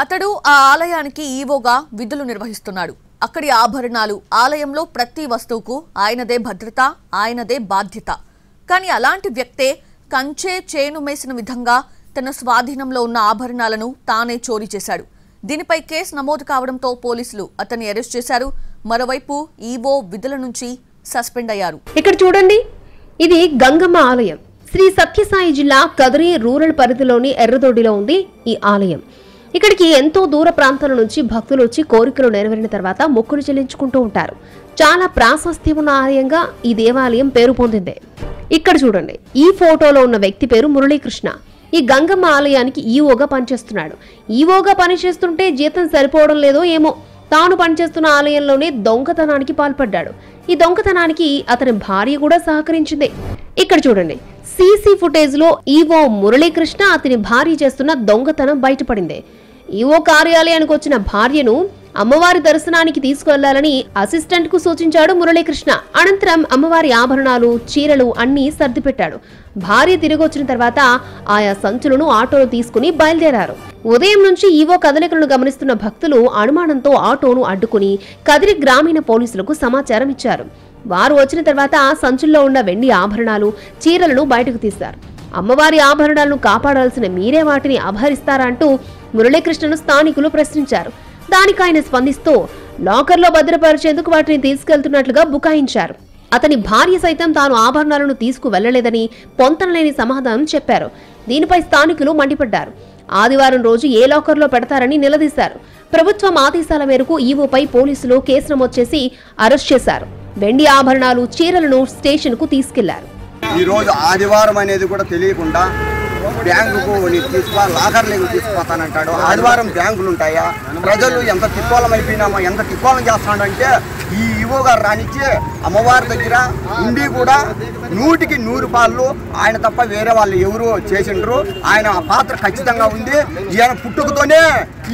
అతడు ఆ ఆలయానికి ఈవోగా విధులు నిర్వహిస్తున్నాడు. అక్కడి ఆభరణాలు, ఆలయంలో ప్రతి వస్తువుకు ఆయనదే భద్రత, ఆయనదే బాధ్యత. కానీ అలాంటి వ్యక్తే కంచే చేను మేసిన విధంగా తన స్వాధీనంలో ఉన్న ఆభరణాలను తానే చోరీ చేశాడు. దీనిపై కేసు నమోదు కావడంతో పోలీసులు అతన్ని అరెస్ట్ చేశారు. మరోవైపు ఈవో విధుల నుంచి సస్పెండ్ అయ్యారు. ఇక్కడ చూడండి, ఇది గంగమ్మ ఆలయం. శ్రీ సత్యసాయి జిల్లా కదిరి రూరల్ పరిధిలోని ఎర్రదొడ్డిలో ఉంది ఈ ఆలయం. ఇక్కడికి ఎంతో దూర ప్రాంతాల నుంచి భక్తులు వచ్చి కోరికలు నెరవేరిన తర్వాత మొక్కులు చెల్లించుకుంటూ ఉంటారు. చాలా ప్రాశస్త్యం ఉన్న ఆలయంగా ఈ దేవాలయం పేరు పొందింది. ఇక్కడ చూడండి, ఈ ఫోటోలో ఉన్న వ్యక్తి పేరు మురళీకృష్ణ. ఈ గంగమ్మ ఆలయానికి ఈవోగా పనిచేస్తున్నాడు. ఈవోగా పనిచేస్తుంటే జీతం సరిపోవడం లేదో ఏమో, తాను పనిచేస్తున్న ఆలయంలోనే దొంగతనానికి పాల్పడ్డాడు. ఈ దొంగతనానికి అతని భార్య కూడా సహకరించింది. ఇక్కడ చూడండి, సీసీ ఫుటేజ్ లో ఈవో మురళీకృష్ణ అతని భార్య చేస్తున్న దొంగతనం బయటపడింది. ఈవో కార్యాలయానికి వచ్చిన భార్యను అమ్మవారి దర్శనానికి తీసుకువెళ్లాలని అసిస్టెంట్ కు సూచించాడు మురళీకృష్ణ. అనంతరం అమ్మవారి ఆభరణాలు, చీరలు అన్నీ సర్దిపెట్టాడు. భార్య తిరిగి వచ్చిన తర్వాత ఆయా సంచులను ఆటోలో తీసుకుని బయలుదేరారు. ఉదయం నుంచి ఈవో కదలికలను గమనిస్తున్న భక్తులు అనుమానంతో ఆటోను అడ్డుకుని కదిరి గ్రామీణ పోలీసులకు సమాచారం ఇచ్చారు. వారు వచ్చిన తర్వాత సంచుల్లో ఉన్న వెండి ఆభరణాలు, చీరలను బయటకు తీశారు. అమ్మవారి ఆభరణాలను కాపాడాల్సిన మీరే వాటిని అపహరిస్తారా అంటూ మురళీకృష్ణను స్థానికులు ప్రశ్నించారు. దానికి ఆయన స్పందిస్తూ లాకర్లో భద్రపరిచేందుకు వాటిని తీసుకెళ్తున్నట్లుగా బుకాయించారు. అతని భార్య సైతం తాను ఆభరణాలను తీసుకు వెళ్లలేదని పొంతనలేని సమాధానం చెప్పారు. దీనిపై స్థానికులు మండిపడ్డారు. ఆదివారం రోజు ఏ లాకర్లో పెడతారని నిలదీశారు. ప్రభుత్వం ఆదేశాల మేరకు ఈవోపై పోలీసులు కేసు నమోదు చేసి అరెస్ట్ చేశారు. వెండి ఆభరణాలు, చీరలను స్టేషన్ కు తీసుకెళ్లారు. ఈ రోజు ఆదివారం అనేది కూడా తెలియకుండా బ్యాంకుకు లాకర్లకు తీసుకుపోతానంటాడు. ఆదివారం బ్యాంకులు ఉంటాయా? ప్రజలు ఎంత తిక్కోలమైపోయినామో, ఎంత తిక్కోలం చేస్తాడంటే ఈ ఈవో గారు రానిచ్చి అమ్మవారి దగ్గర ఉండి కూడా 100కి 100 పాళ్ళు ఆయన తప్ప వేరే వాళ్ళు ఎవరు చేసిండ్రు. ఆయన పాత్ర ఖచ్చితంగా ఉంది. ఈయన పుట్టుకతోనే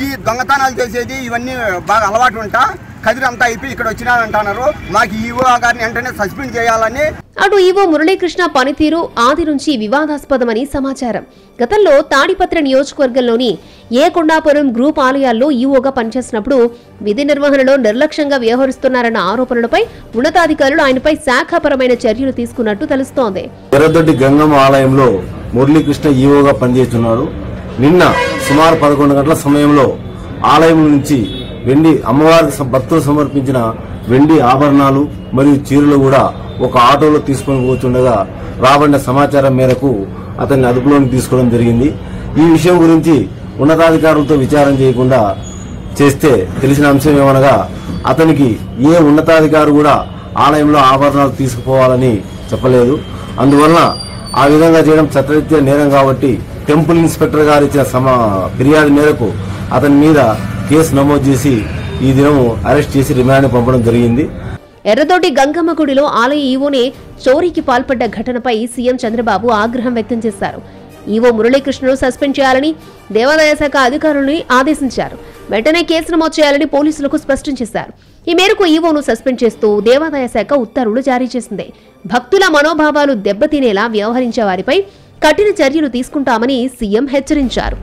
ఈ దొంగతనాలు చేసేది ఇవన్నీ బాగా అలవాటు ఉంటా. కదిరి అంతా అయిపోయి ఇక్కడ వచ్చినాడంటున్నారు. మాకు ఈవో గారిని వెంటనే సస్పెండ్ చేయాలని. అటు ఈవో మురళీకృష్ణ పనితీరు ఆది నుంచి వివాదాస్పదమని సమాచారం. గతంలో తాడిపత్ర నియోజకవర్గంలోని ఏ కొండాపురం గ్రూప్ ఆలయాల్లో ఈవోగా పనిచేసినప్పుడు విధి నిర్వహణలో నిర్లక్ష్యంగా వ్యవహరిస్తున్నారన్న ఆరోపణలపై ఉన్నతాధికారులు ఆయనపై శాఖాపరమైన చర్యలు తీసుకున్నట్టు తెలుస్తోంది. ఎర్రదొడ్డి గంగమ్మ ఆలయంలో మురళీకృష్ణ ఈవోగా పనిచేస్తున్నాడు. నిన్న సుమారు 11 గంటల సమయంలో ఆలయం నుంచి వెండి అమ్మవారికి భక్తులు సమర్పించిన వెండి ఆభరణాలు మరియు చీరలు కూడా ఒక ఆటోలో తీసుకుని పోతుండగా రాబడిన సమాచారం మేరకు అతన్ని అదుపులోకి తీసుకోవడం జరిగింది. ఈ విషయం గురించి ఉన్నతాధికారులతో విచారణ చేయకుండా చేస్తే తెలిసిన అంశం ఏమనగా అతనికి ఏ ఉన్నతాధికారి కూడా ఆలయంలో ఆభరణాలు తీసుకుపోవాలని చెప్పలేదు. అందువలన ఆ విధంగా చేయడం చట్టరీత్యా నేరం కాబట్టి టెంపుల్ ఇన్స్పెక్టర్ గారు ఇచ్చిన ఫిర్యాదు మేరకు అతని మీద కేసు నమోదు చేసి ఈ దినం అరెస్ట్ చేసి రిమాండ్ పంపడం జరిగింది. ఎర్రదొడ్డి గంగమ్మ గుడిలో ఆలయ ఈవోనే చోరీకి పాల్పడ్డ ఘటనపై సీఎం చంద్రబాబు ఆగ్రహం వ్యక్తం చేశారు. ఈవో మురళీకృష్ణను సస్పెండ్ చేయాలని దేవాదాయ శాఖ అధికారులను ఆదేశించారు. వెంటనే కేసు నమోదు చేయాలని పోలీసులకు స్పష్టం చేశారు. ఈ మేరకు ఈవోను సస్పెండ్ చేస్తూ దేవాదాయ శాఖ ఉత్తర్వులు జారీ చేసింది. భక్తుల మనోభావాలు దెబ్బతినేలా వ్యవహరించే వారిపై కఠిన చర్యలు తీసుకుంటామని సీఎం హెచ్చరించారు.